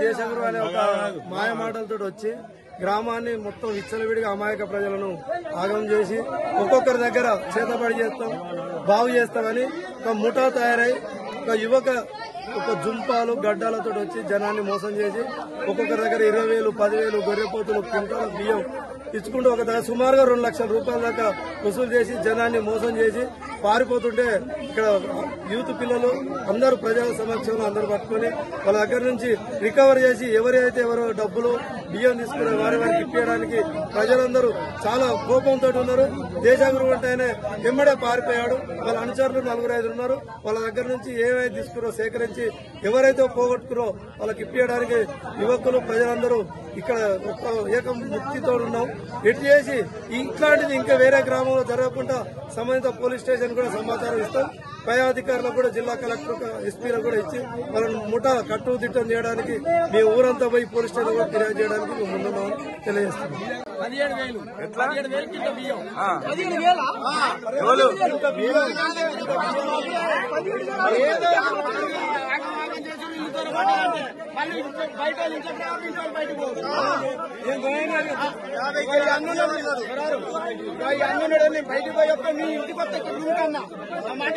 దేశగురు అనే ఒక మాయ మాటలతో వచ్చి గ్రామాన్ని మొత్తం విచ్చలవిడిగా అమాయక ప్రజలను ఆగం చేసి ఒక్కొక్కరి దగ్గర చేతబడి చేస్తాం బాగు చేస్తామని ఒక ముఠా తయారై ఒక యువక ఒక జుంపాలు గడ్డాలతో వచ్చి జనాన్ని మోసం చేసి ఒక్కొక్కరి దగ్గర 20,000 10,000 గొర్రెపోతులు కుంటాల బియ్యం ఇచ్చుకుంటూ ఒక దగ్గర సుమారుగా 2 లక్షల రూపాయల దాకా వసూలు చేసి జనాన్ని మోసం చేసి పారిపోతుంటే ఇక్కడ యూత్ పిల్లలు అందరూ ప్రజల సమక్షంలో అందరూ పట్టుకుని వాళ్ళ దగ్గర నుంచి రికవర్ చేసి ఎవరో డబ్బులు బియ్యం తీసుకునే వారికి ఇప్పించడానికి ప్రజలందరూ చాలా కోపంతో ఉన్నారు. దేశగురు అంటే ఆయన ఎమ్మడే పారిపోయాడు. వాళ్ళ అనుచరులు 4-5 ఉన్నారు. వాళ్ళ దగ్గర నుంచి ఏమైతే తీసుకురో సేకరించి ఎవరైతే పోగొట్టుకురో వాళ్ళకి ఇప్పించడానికి యువకులు ప్రజలందరూ ఇక్కడ ఏకం ముక్తితో ఉన్నాం. ఎట్టి చేసి ఇట్లాంటిది ఇంకా వేరే గ్రామంలో జరగకుండా సంబంధిత పోలీస్ స్టేషన్ కూడా సమాచారం ఇస్తాం. పై అధికారులకు కూడా జిల్లా కలెక్టర్ ఎస్పీలకు కూడా ఇచ్చి వాళ్ళని ముఠా కట్టుదిట్టం చేయడానికి మీ ఊరంతా పోయి పోలీస్ స్టేషన్ కూడా ఫిర్యాదు చేయడానికి మేము ముందున్నామని తెలియజేస్తున్నాం. 17,000 కింద బియ్యం 17,000 బయటకు పోయి మీ ఇంటికి వస్తే మాట